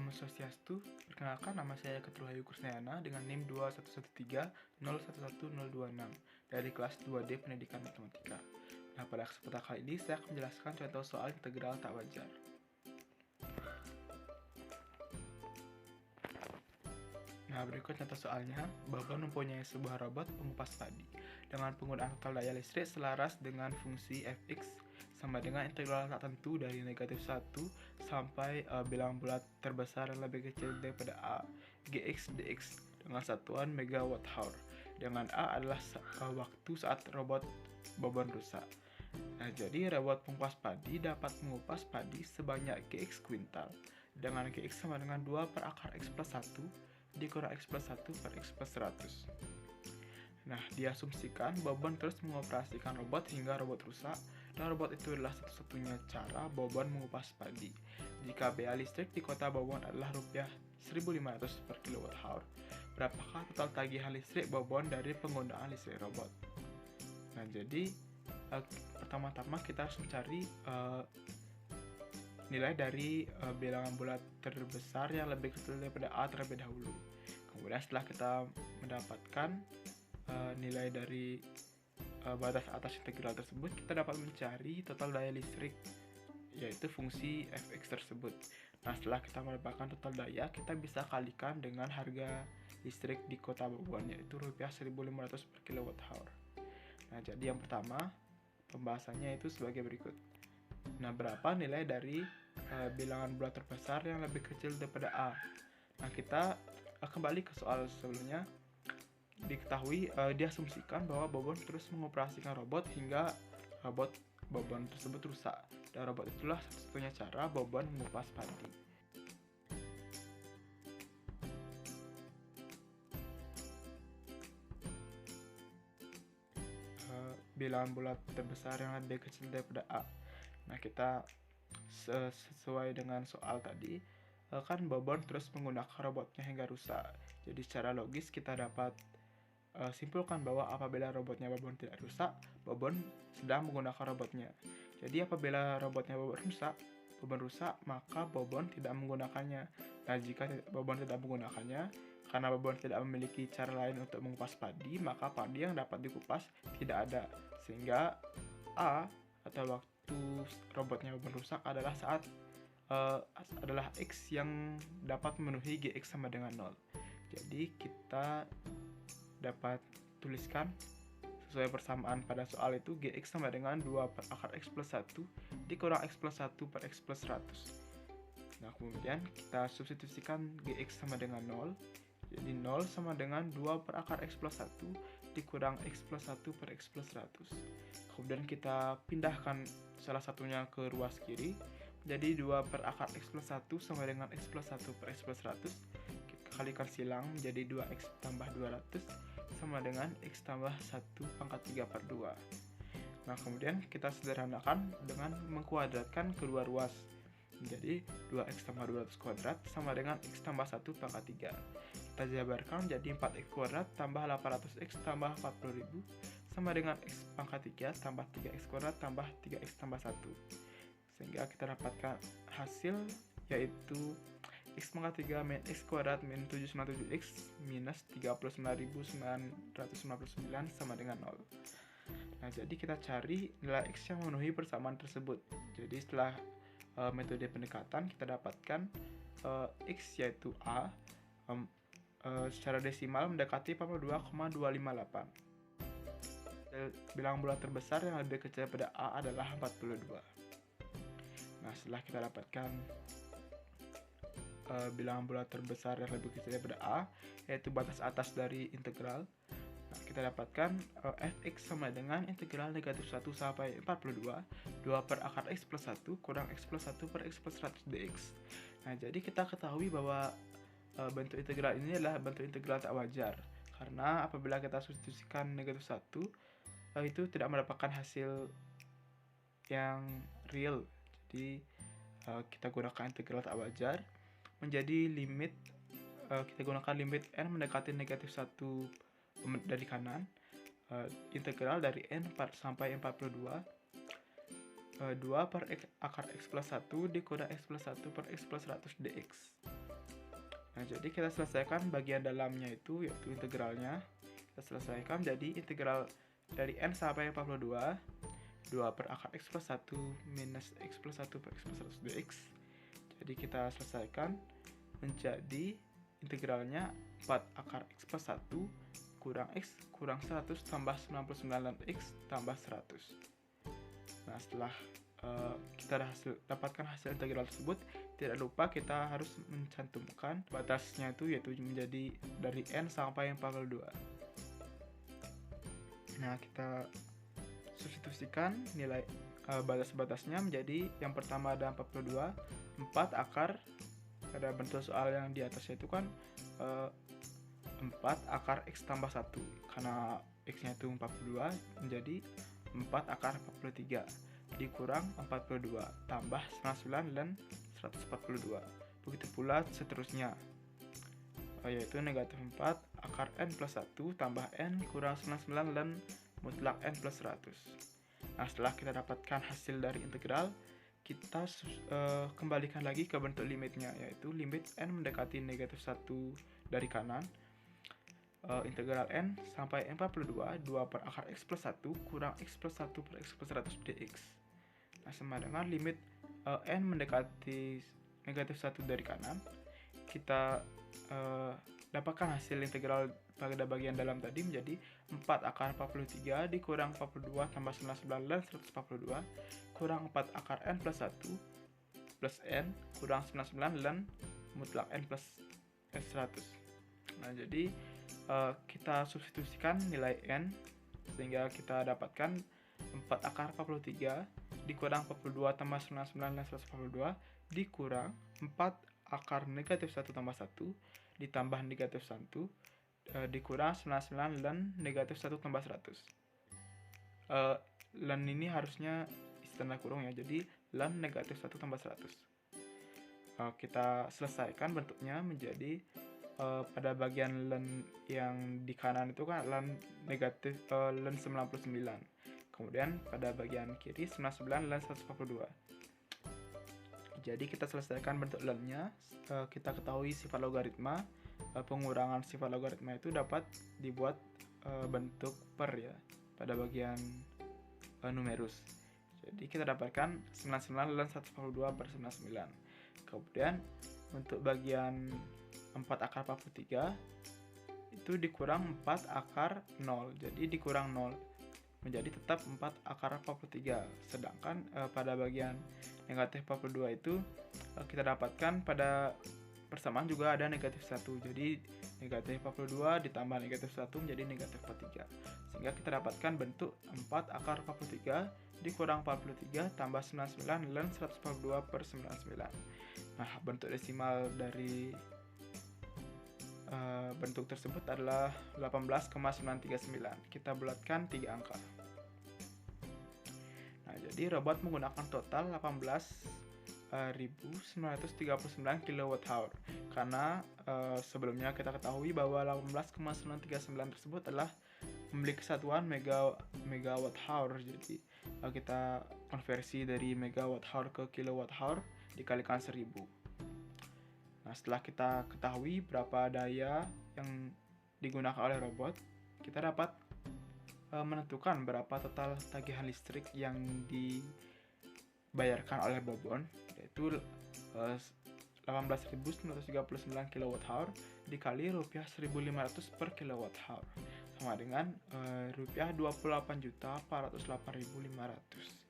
Om Swastiastu, perkenalkan nama saya Ketuhayu Kusnayana dengan NIM 21130111026 dari kelas 2D Pendidikan Matematika. Nah, pada kesempatan kali ini saya akan menjelaskan contoh soal integral tak wajar. Nah, berikut contoh soalnya. Babon mempunyai sebuah robot pengupas padi dengan penggunaan total daya listrik selaras dengan fungsi fx sama dengan integral tak tentu dari negatif 1 sampai bilangan bulat terbesar yang lebih kecil daripada a, gx dx dengan satuan megawatt hour, dengan a adalah waktu saat robot babon rusak. Nah, jadi robot pengupas padi dapat mengupas padi sebanyak gx kuintal dengan gx sama dengan 2 per akar x plus 1 dikurang x plus 1 per x plus 100. Nah, diasumsikan babon terus mengoperasikan robot hingga robot rusak, dan robot itu adalah satu-satunya cara babon mengupas padi. Jika biaya listrik di kota babon adalah rupiah 1.500 per kWh, berapakah total tagihan listrik babon dari penggunaan listrik robot? Nah, jadi pertama-tama kita harus mencari nilai dari bilangan bulat terbesar yang lebih kecil daripada a terlebih dahulu. Kemudian setelah kita mendapatkan nilai dari batas atas integral tersebut, kita dapat mencari total daya listrik, yaitu fungsi fx tersebut. Nah, setelah kita mendapatkan total daya, kita bisa kalikan dengan harga listrik di kota babon, yaitu rupiah 1.500 per kWh. Nah, jadi yang pertama pembahasannya itu sebagai berikut. Nah, berapa nilai dari bilangan bulat terbesar yang lebih kecil daripada a? Nah, kita kembali ke soal sebelumnya. Diketahui diasumsikan bahwa babon terus mengoperasikan robot hingga robot babon tersebut rusak, dan robot itulah satu-satunya cara babon mengupas padi. Bilangan bulat terbesar yang lebih kecil daripada a. Nah, kita sesuai dengan soal tadi, kan babon terus menggunakan robotnya hingga rusak. Jadi secara logis kita dapat simpulkan bahwa apabila robotnya babon tidak rusak, babon sedang menggunakan robotnya. Jadi apabila robotnya babon rusak, maka babon tidak menggunakannya. Nah, jika babon tidak menggunakannya, karena babon tidak memiliki cara lain untuk mengupas padi, maka padi yang dapat dikupas tidak ada. Sehingga a atau waktu robotnya babon rusak adalah saat adalah x yang dapat memenuhi gx sama dengan 0. Jadi kita dapat tuliskan sesuai persamaan pada soal itu, gx sama dengan 2 per akar x plus 1 dikurang x plus 1 per x plus 100. Nah, kemudian kita substitusikan gx sama dengan 0. Jadi 0 sama dengan 2 per akar x plus 1 dikurang x plus 1 per x plus 100. Kemudian kita pindahkan salah satunya ke ruas kiri. Jadi 2 per akar x plus 1 sama dengan x plus 1 per x plus 100. Kita kalikan silang menjadi 2x tambah 200 sama dengan x tambah 1 pangkat 3 per 2. Nah, kemudian kita sederhanakan dengan mengkuadratkan kedua ruas. Menjadi 2x tambah 200 kuadrat sama dengan x tambah 1 pangkat 3. Kita jabarkan menjadi 4x kuadrat tambah 800x tambah 40.000 sama dengan x pangkat 3 tambah 3x kuadrat tambah 3x tambah 1. Sehingga kita dapatkan hasil yaitu x pangkat 3 min x kuadrat min 797x minus 39.959 sama dengan 0. Nah, jadi kita cari nilai x yang memenuhi persamaan tersebut. Jadi setelah metode pendekatan, kita dapatkan x yaitu a secara desimal mendekati 42,258. Bilangan bulat terbesar yang lebih kecil daripada a adalah 42. Nah, setelah kita dapatkan bilangan bulat terbesar yang lebih kecil daripada a, yaitu batas atas dari integral, nah, kita dapatkan fx sama dengan integral negatif 1 sampai 42 2 per akar x plus 1 kurang x plus 1 per x plus 100 dx. Nah, jadi kita ketahui bahwa bentuk integral ini adalah bentuk integral tak wajar, karena apabila kita substitusikan negatif 1 itu tidak mendapatkan hasil yang real. Jadi kita gunakan integral tak wajar menjadi limit, kita gunakan limit n mendekati negatif 1 dari kanan, integral dari n sampai 42 2 per akar x plus 1 dikurang x plus 1 per x plus 100 dx. Nah, jadi kita selesaikan bagian dalamnya itu, yaitu integralnya. Kita selesaikan jadi integral dari n sampai 42, 2 per akar x plus 1 minus x plus 1 per x plus 100 dx. Jadi kita selesaikan menjadi integralnya 4 akar x plus 1 kurang x kurang 100 tambah 99 dan x tambah 100. Nah, setelah kita dapatkan hasil integral tersebut, tidak lupa kita harus mencantumkan batasnya itu, yaitu menjadi dari n sampai 42. Nah, kita substitusikan nilai batas-batasnya menjadi yang pertama ada 42, 4 akar, pada bentuk soal yang di atasnya itu kan 4 akar x tambah 1, karena x-nya itu 42 menjadi 4 akar 43 dikurang 42 tambah 99 dan 142. Begitu pula seterusnya, yaitu negatif 4 akar n plus 1 tambah n kurang 99 dan mutlak n plus 100. Nah, setelah kita dapatkan hasil dari integral, kita kembalikan lagi ke bentuk limitnya, yaitu limit n mendekati negatif 1 dari kanan, integral n sampai 42, 2 per akar x plus 1 kurang x plus 1 per x plus 100 dx. Nah, sama dengan limit n mendekati negatif 1 dari kanan, kita dapatkan hasil integral pada bagian dalam tadi menjadi 4 akar 43 dikurang 42 tambah 99 dan 142 kurang 4 akar n plus 1 plus n kurang 99 dan mutlak n plus 100. Nah, jadi kita substitusikan nilai n sehingga kita dapatkan 4 akar 43 dikurang 42 tambah 99 dan 142 dikurang 4 akar negatif 1 tambah 1 ditambah negatif 1 dikurang 99 dan negatif 1 tambah 100. Lan ini harusnya isi tanda kurung ya, jadi lan negatif 1 tambah 100. Kita selesaikan bentuknya menjadi pada bagian lan yang di kanan itu kan lan negatif lan 99. Kemudian pada bagian kiri 99 lan 142. Jadi kita selesaikan bentuk lan-nya. Kita ketahui sifat logaritma. Pengurangan sifat logaritma itu dapat dibuat bentuk per ya pada bagian numerus. Jadi kita dapatkan 99 lan 142 per 99. Kemudian untuk bagian 4 akar 43 itu dikurang 4 akar 0, jadi dikurang 0 menjadi tetap 4 akar 43. Sedangkan pada bagian negatif 42 itu kita dapatkan pada persamaan juga ada negatif 1, jadi negatif 42 ditambah negatif 1 menjadi negatif 43, sehingga kita dapatkan bentuk 4 akar 43 dikurang 43 tambah 99 dan 142 per 99. Nah, bentuk desimal dari bentuk tersebut adalah 18,939. Kita bulatkan 3 angka. Nah, jadi robot menggunakan total 18.939 kWh, karena sebelumnya kita ketahui bahwa 18,939 tersebut adalah memiliki kesatuan megawatt hour. Jadi kita konversi dari megawatt hour ke kilowatt hour dikalikan 1000. Nah, setelah kita ketahui berapa daya yang digunakan oleh robot, kita dapat menentukan berapa total tagihan listrik yang dibayarkan oleh Bobon, yaitu 18.939 kWh dikali rupiah 1.500 per kWh, sama dengan rupiah 28.408.500.